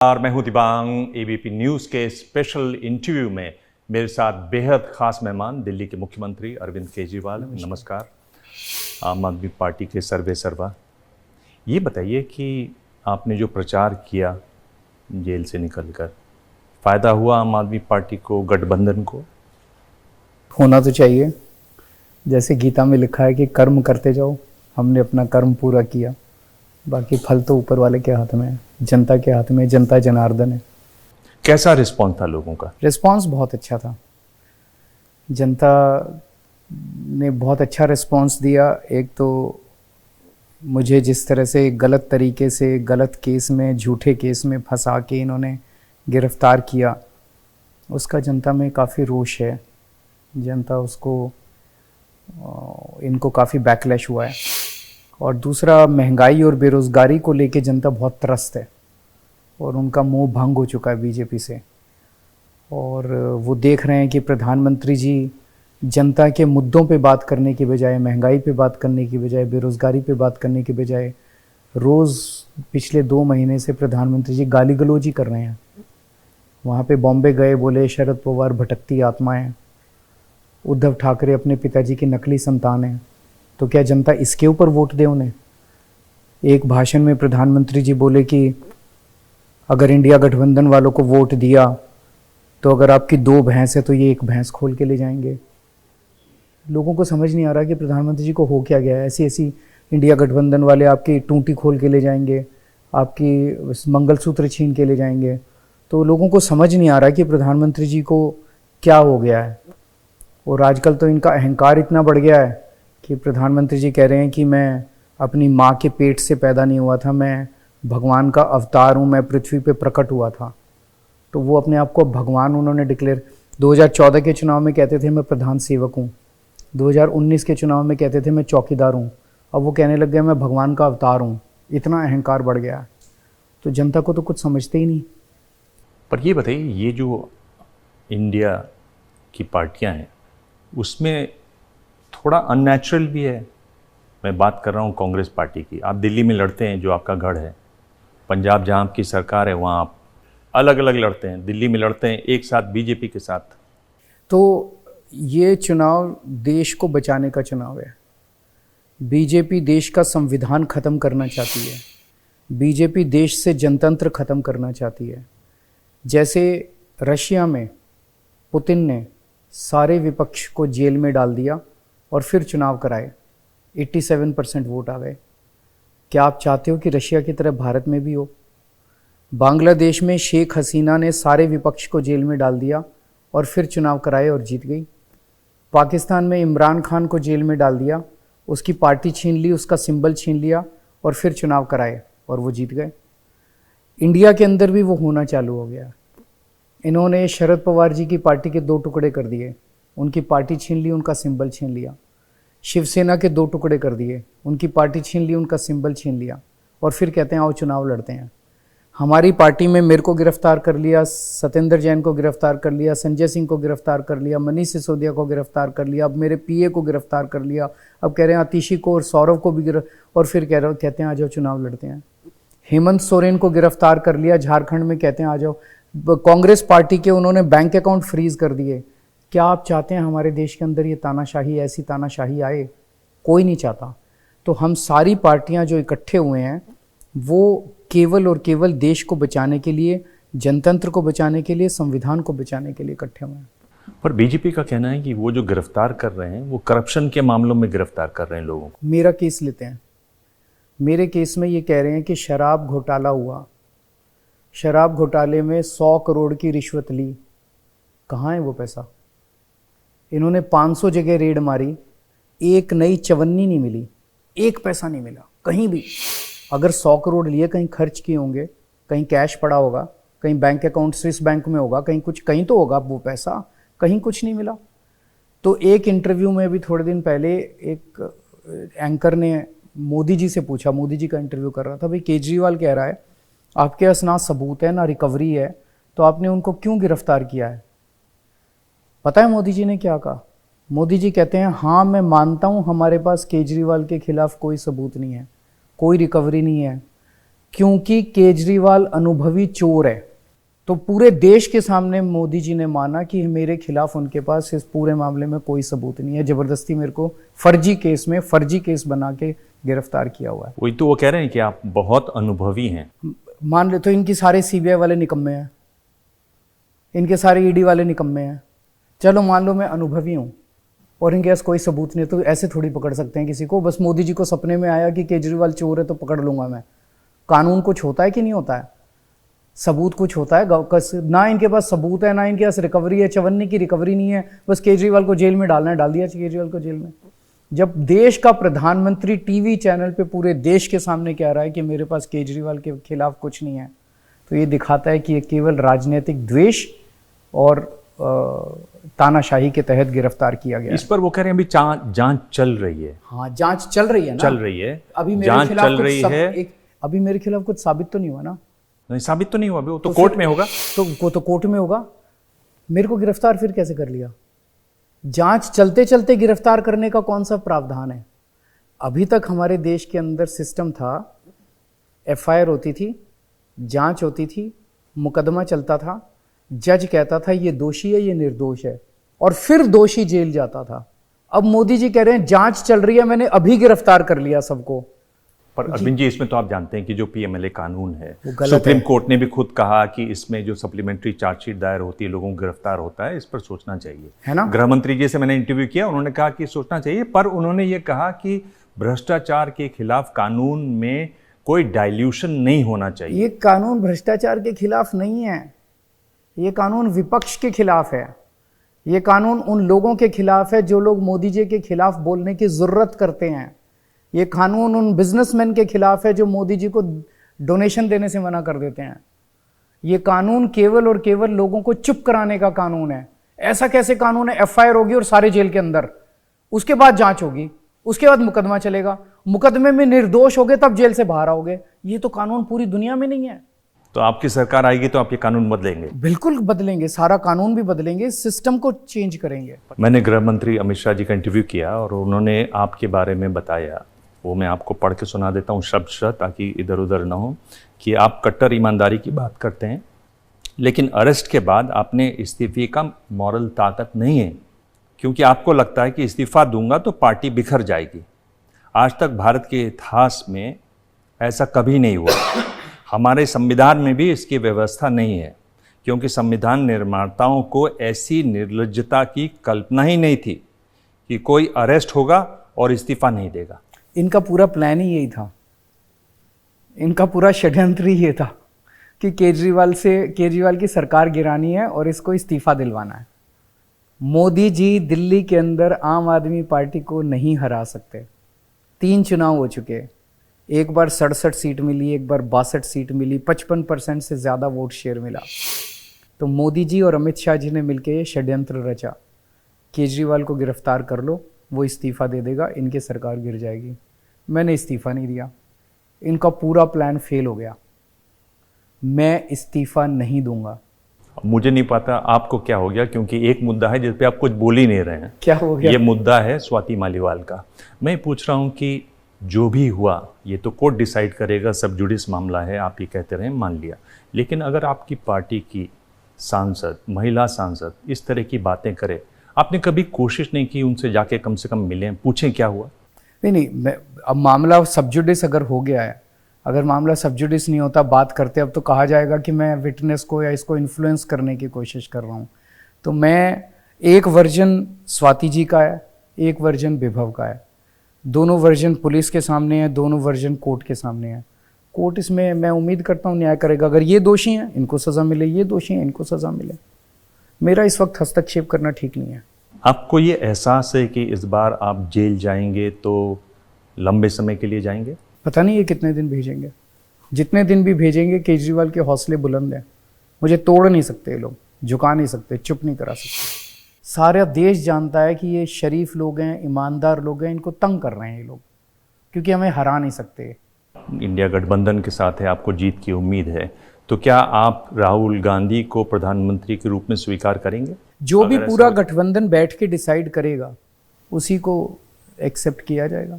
और मैं हूं दिबांग। एबीपी न्यूज़ के स्पेशल इंटरव्यू में मेरे साथ बेहद खास मेहमान दिल्ली के मुख्यमंत्री अरविंद केजरीवाल। नमस्कार। आम आदमी पार्टी के सर्वे सर्वा, ये बताइए कि आपने जो प्रचार किया जेल से निकलकर, फ़ायदा हुआ आम आदमी पार्टी को, गठबंधन को? होना तो चाहिए। जैसे गीता में लिखा है कि कर्म करते जाओ। हमने अपना कर्म पूरा किया, बाकी फल तो ऊपर वाले के हाथ में है, जनता के हाथ में। जनता जनार्दन है। कैसा रिस्पॉन्स था लोगों का? रिस्पॉन्स बहुत अच्छा था। जनता ने बहुत अच्छा रिस्पॉन्स दिया। एक तो मुझे जिस तरह से गलत तरीके से गलत केस में, झूठे केस में फंसा के इन्होंने गिरफ्तार किया, उसका जनता में काफ़ी रोष है। जनता उसको, इनको काफ़ी बैकलैश हुआ है। और दूसरा, महंगाई और बेरोज़गारी को लेके जनता बहुत त्रस्त है और उनका मोह भंग हो चुका है बीजेपी से। और वो देख रहे हैं कि प्रधानमंत्री जी जनता के मुद्दों पे बात करने की बजाय, महंगाई पे बात करने की बजाय, बेरोज़गारी पे बात करने की बजाय, रोज़ पिछले 2 महीने से प्रधानमंत्री जी गाली गलौजी कर रहे हैं। वहाँ पे बॉम्बे गए, बोले शरद पवार भटकती आत्मा है, उद्धव ठाकरे अपने पिताजी की नकली संतान है। तो क्या जनता इसके ऊपर वोट दे उन्हें? एक भाषण में प्रधानमंत्री जी बोले कि अगर इंडिया गठबंधन वालों को वोट दिया तो अगर आपकी 2 भैंस है तो ये 1 भैंस खोल के ले जाएंगे। लोगों को समझ नहीं आ रहा कि प्रधानमंत्री जी को हो क्या गया है। ऐसी ऐसी इंडिया गठबंधन वाले आपकी टूटी खोल के ले जाएंगे, आपकी मंगलसूत्र छीन के ले जाएंगे। तो लोगों को समझ नहीं आ रहा कि प्रधानमंत्री जी को क्या हो गया है। और आजकल तो इनका अहंकार इतना बढ़ गया है कि प्रधानमंत्री जी कह रहे हैं कि मैं अपनी माँ के पेट से पैदा नहीं हुआ था, मैं भगवान का अवतार हूँ, मैं पृथ्वी पे प्रकट हुआ था। तो वो अपने आप को भगवान उन्होंने डिक्लेयर। 2014 के चुनाव में कहते थे मैं प्रधान सेवक हूँ, 2019 के चुनाव में कहते थे मैं चौकीदार हूँ, अब वो कहने लग गए मैं भगवान का अवतार हूँ। इतना अहंकार बढ़ गया है। तो जनता को तो कुछ समझते ही नहीं। पर ये बताइए, ये जो इंडिया की पार्टियां हैं उसमें थोड़ा अननेचुरल भी है। मैं बात कर रहा हूँ कांग्रेस पार्टी की। आप दिल्ली में लड़ते हैं, जो आपका गढ़ है। पंजाब जहाँ आपकी सरकार है वहाँ आप अलग अलग लड़ते हैं। दिल्ली में लड़ते हैं एक साथ बीजेपी के साथ। तो ये चुनाव देश को बचाने का चुनाव है। बीजेपी देश का संविधान खत्म करना चाहती है। बीजेपी देश से जनतंत्र खत्म करना चाहती है। जैसे रशिया में पुतिन ने सारे विपक्ष को जेल में डाल दिया और फिर चुनाव कराए, 87% वोट आ गए। क्या आप चाहते हो कि रशिया की तरह भारत में भी हो? बांग्लादेश में शेख हसीना ने सारे विपक्ष को जेल में डाल दिया और फिर चुनाव कराए और जीत गई। पाकिस्तान में इमरान खान को जेल में डाल दिया, उसकी पार्टी छीन ली, उसका सिंबल छीन लिया और फिर चुनाव कराए और वो जीत गए। इंडिया के अंदर भी वो होना चालू हो गया। इन्होंने शरद पवार जी की पार्टी के 2 टुकड़े कर दिए, उनकी पार्टी छीन ली, उनका सिंबल छीन लिया। शिवसेना के 2 टुकड़े कर दिए, उनकी पार्टी छीन ली, उनका सिंबल छीन लिया और फिर कहते हैं आओ चुनाव लड़ते हैं। हमारी पार्टी में मेरे को गिरफ्तार कर लिया, सत्येंद्र जैन को गिरफ्तार कर लिया, संजय सिंह को गिरफ्तार कर लिया, मनीष सिसोदिया को गिरफ्तार कर लिया, अब मेरे पीए को गिरफ्तार कर लिया, अब कह रहे हैं आतिशी को और सौरव को भी और फिर कहते हैं आ जाओ चुनाव लड़ते हैं। हेमंत सोरेन को गिरफ्तार कर लिया झारखंड में, कहते हैं आ जाओ। कांग्रेस पार्टी के उन्होंने बैंक अकाउंट फ्रीज कर दिए। क्या आप चाहते हैं हमारे देश के अंदर ये तानाशाही, ऐसी तानाशाही आए? कोई नहीं चाहता। तो हम सारी पार्टियां जो इकट्ठे हुए हैं वो केवल और केवल देश को बचाने के लिए, जनतंत्र को बचाने के लिए, संविधान को बचाने के लिए इकट्ठे हुए हैं। पर बीजेपी का कहना है कि वो जो गिरफ्तार कर रहे हैं वो करप्शन के मामलों में गिरफ्तार कर रहे हैं लोगों को। मेरा केस लेते हैं। मेरे केस में ये कह रहे हैं कि शराब घोटाला हुआ, शराब घोटाले में 100 करोड़ की रिश्वत ली। कहाँ है वो पैसा? इन्होंने 500 जगह रेड मारी, एक नई चवन्नी नहीं मिली, एक पैसा नहीं मिला कहीं भी। अगर 100 करोड़ लिए, कहीं खर्च किए होंगे, कहीं कैश पड़ा होगा, कहीं बैंक अकाउंट स्विस बैंक में होगा, कहीं कुछ, कहीं तो होगा वो पैसा, कहीं कुछ नहीं मिला। तो एक इंटरव्यू में भी थोड़े दिन पहले एक एंकर ने मोदी जी से पूछा, मोदी जी का इंटरव्यू कर रहा था, भाई केजरीवाल कह रहा है आपके पास ना सबूत है ना रिकवरी है, तो आपने उनको क्यों गिरफ्तार किया है? पता है मोदी जी ने क्या कहा? मोदी जी कहते हैं हाँ मैं मानता हूँ हमारे पास केजरीवाल के खिलाफ कोई सबूत नहीं है, कोई रिकवरी नहीं है, क्योंकि केजरीवाल अनुभवी चोर है। तो पूरे देश के सामने मोदी जी ने माना कि मेरे खिलाफ उनके पास इस पूरे मामले में कोई सबूत नहीं है, जबरदस्ती मेरे को फर्जी केस बना के गिरफ्तार किया हुआ है। वही तो वो कह रहे हैं कि आप बहुत अनुभवी हैं। मान ले तो इनकी सारे सीबीआई वाले निकम्मे हैं, इनके सारे ईडी वाले निकम्मे हैं। चलो मान लो मैं अनुभवी हूँ और इनके पास कोई सबूत नहीं, तो ऐसे थोड़ी पकड़ सकते हैं किसी को। बस मोदी जी को सपने में आया कि केजरीवाल चोर है तो पकड़ लूंगा मैं। कानून कुछ होता है कि नहीं होता है, सबूत कुछ होता है। ना इनके पास सबूत है, ना इनके पास रिकवरी है, 54 की रिकवरी नहीं है। बस केजरीवाल को जेल में डालना है, डाल दिया केजरीवाल को जेल में। जब देश का प्रधानमंत्री टीवी चैनल पे पूरे देश के सामने कह रहा है कि मेरे पास केजरीवाल के खिलाफ कुछ नहीं है, तो ये दिखाता है कि ये केवल राजनीतिक द्वेष और तानाशाही के तहत गिरफ्तार किया गया। इस पर वो कह रहे हैं अभी जांच चल रही है। हाँ, जांच चल रही है ना, चल रही है। अभी मेरे जांच खिलाफ चल रही है। अभी मेरे खिलाफ कुछ साबित तो नहीं हुआ ना। नहीं, साबित तो नहीं हुआ अभी, वो तो कोर्ट में होगा। तो कोर्ट में होगा। मेरे को गिरफ्तार फिर कैसे कर लिया? जांच चलते चलते गिरफ्तार करने का कौन सा प्रावधान है? अभी तक हमारे देश के अंदर सिस्टम था, एफआईआर होती थी, जांच होती थी, मुकदमा चलता था, जज कहता था ये दोषी है, ये निर्दोष है, और फिर दोषी जेल जाता था। अब मोदी जी कह रहे हैं जांच चल रही है, मैंने अभी गिरफ्तार कर लिया सबको। पर अरविंद जी, इसमें तो आप जानते हैं कि जो पीएमएलए कानून है, गलत सुप्रीम है। कोर्ट ने भी खुद कहा कि इसमें जो सप्लीमेंट्री चार्जशीट दायर होती है, लोगों को गिरफ्तार होता है, इस पर सोचना चाहिए, है ना। गृह मंत्री जी से मैंने इंटरव्यू किया, उन्होंने कहा कि सोचना चाहिए, पर उन्होंने ये कहा कि भ्रष्टाचार के खिलाफ कानून में कोई डाइल्यूशन नहीं होना चाहिए। ये कानून भ्रष्टाचार के खिलाफ नहीं है, ये कानून विपक्ष के खिलाफ है। ये कानून उन लोगों के खिलाफ है जो लोग मोदी जी के खिलाफ बोलने की जरूरत करते हैं। ये कानून उन बिजनेसमैन के खिलाफ है जो मोदी जी को डोनेशन देने से मना कर देते हैं। ये कानून केवल और केवल लोगों को चुप कराने का कानून है। ऐसा कैसे कानून है? एफआईआर होगी और सारे जेल के अंदर, उसके बाद जांच होगी, उसके बाद मुकदमा चलेगा, मुकदमे में निर्दोष हो गए तब जेल से बाहर आओगे। ये तो कानून पूरी दुनिया में नहीं है। तो आपकी सरकार आएगी तो आप ये कानून बदलेंगे? बिल्कुल बदलेंगे, सारा कानून भी बदलेंगे, सिस्टम को चेंज करेंगे। मैंने गृह मंत्री अमित शाह जी का इंटरव्यू किया और उन्होंने आपके बारे में बताया, वो मैं आपको पढ़ के सुना देता हूँ शब्द शब्द, ताकि इधर उधर ना हो, कि आप कट्टर ईमानदारी की बात करते हैं, लेकिन अरेस्ट के बाद आपने इस्तीफे का मॉरल ताकत नहीं है, क्योंकि आपको लगता है कि इस्तीफा दूंगा तो पार्टी बिखर जाएगी। आज तक भारत के इतिहास में ऐसा कभी नहीं हुआ। हमारे संविधान में भी इसकी व्यवस्था नहीं है, क्योंकि संविधान निर्माताओं को ऐसी निर्लज्जता की कल्पना ही नहीं थी कि कोई अरेस्ट होगा और इस्तीफा नहीं देगा। इनका पूरा प्लान ही यही था, इनका पूरा षड्यंत्र ही ये था कि केजरीवाल की सरकार गिरानी है और इसको इस्तीफा दिलवाना है। मोदी जी दिल्ली के अंदर आम आदमी पार्टी को नहीं हरा सकते। 3 चुनाव हो चुके, एक बार 67 सीट मिली, एक बार 62 सीट मिली, 55% से ज़्यादा वोट शेयर मिला। तो मोदी जी और अमित शाह जी ने मिलकर ये षड्यंत्र रचा, केजरीवाल को गिरफ्तार कर लो, वो इस्तीफा दे देगा, इनकी सरकार गिर जाएगी। मैंने इस्तीफा नहीं दिया, इनका पूरा प्लान फेल हो गया। मैं इस्तीफा नहीं दूंगा। मुझे नहीं पता आपको क्या हो गया, क्योंकि एक मुद्दा है जिस पे आप कुछ बोल ही नहीं रहे हैं। क्या हो गया? ये मुद्दा है स्वाति मालीवाल का। मैं पूछ रहा हूँ कि जो भी हुआ ये तो कोर्ट डिसाइड करेगा, सब जुडिस मामला है, आप ये कहते रहे, मान लिया। लेकिन अगर आपकी पार्टी की सांसद, महिला सांसद इस तरह की बातें करे, आपने कभी कोशिश नहीं की उनसे जाके कम से कम मिलें, पूछें क्या हुआ? नहीं, अब मामला सब जुडिस अगर हो गया है, अगर मामला सब जुडिस नहीं होता, बात करते, अब तो कहा जाएगा कि मैं विटनेस को या इसको इन्फ्लुएंस करने की कोशिश कर रहा हूँ। तो मैं, एक वर्जन स्वाति जी का है, एक वर्जन विभव का है, दोनों वर्जन पुलिस के सामने है, दोनों वर्जन कोर्ट के सामने है। कोर्ट इसमें मैं उम्मीद करता हूँ न्याय करेगा। अगर ये दोषी हैं इनको सज़ा मिले, ये दोषी हैं इनको सज़ा मिले। मेरा इस वक्त हस्तक्षेप करना ठीक नहीं है। आपको ये एहसास है कि इस बार आप जेल जाएंगे तो लंबे समय के लिए जाएंगे? पता नहीं ये कितने दिन भेजेंगे, जितने दिन भी भेजेंगे। केजरीवाल के हौसले बुलंद हैं, मुझे तोड़ नहीं सकते ये लोग, झुका नहीं सकते, चुप नहीं करा सकते। सारा देश जानता है कि ये शरीफ लोग हैं, ईमानदार लोग हैं, इनको तंग कर रहे हैं ये लोग, क्योंकि हमें हरा नहीं सकते। इंडिया गठबंधन के साथ है, आपको जीत की उम्मीद है, तो क्या आप राहुल गांधी को प्रधानमंत्री के रूप में स्वीकार करेंगे? जो भी पूरा गठबंधन बैठ के डिसाइड करेगा उसी को एक्सेप्ट किया जाएगा।